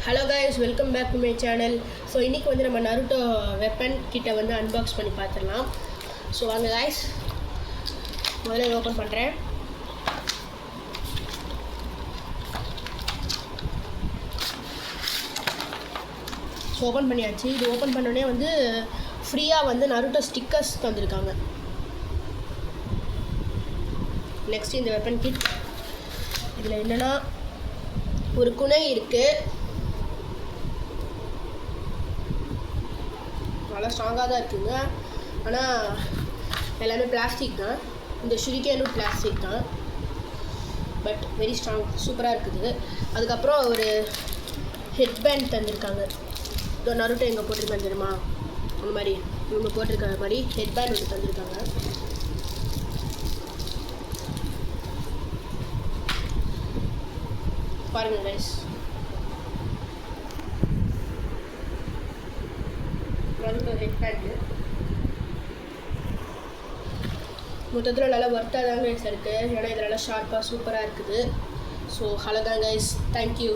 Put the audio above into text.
Hello guys, welcome back to my channel. So இன்றைக்கி வந்து நம்ம நருட்டோ வெப்பன் கிட்ட வந்து அன்பாக்ஸ் பண்ணி பார்த்துடலாம். ஸோ வாங்க கைஸ், முதல்ல ஓப்பன் பண்ணுறேன். ஸோ ஓப்பன் பண்ணியாச்சு. இது ஓப்பன் பண்ணோடனே வந்து ஃப்ரீயாக வந்து நருட்டோ ஸ்டிக்கர்ஸ் தந்துருக்காங்க. நெக்ஸ்ட் இந்த வெப்பன் கிட். இதில் என்னென்னா ஒரு குனை இருக்குது. நல்லா ஸ்ட்ராங்காக தான் இருக்குங்க. ஆனால் எல்லாமே பிளாஸ்டிக் தான். இந்த ஷுரிகேனும் பிளாஸ்டிக் தான், பட் வெரி ஸ்ட்ராங், சூப்பராக இருக்குது. அதுக்கப்புறம் ஒரு ஹெட் பேண்ட் தந்துருக்காங்க. நருட்டோ எங்கே போட்டிருக்காங்க தெரியுமா, அந்த மாதிரி இவங்க போட்டிருக்கிற மாதிரி ஹெட் பேண்ட் வந்து தந்துருக்காங்க. பாருங்கள் கைஸ், நருட்டோ ஹெட் பேண்டு மொத்தத்தில் நல்லா ஒர்த்தாக தான் கைஸ் இருக்குது. ஏன்னா இது நல்லா ஷார்ப்பாக சூப்பராக இருக்குது. ஸோ ஹலோ தான் கைஸ், தேங்க்யூ.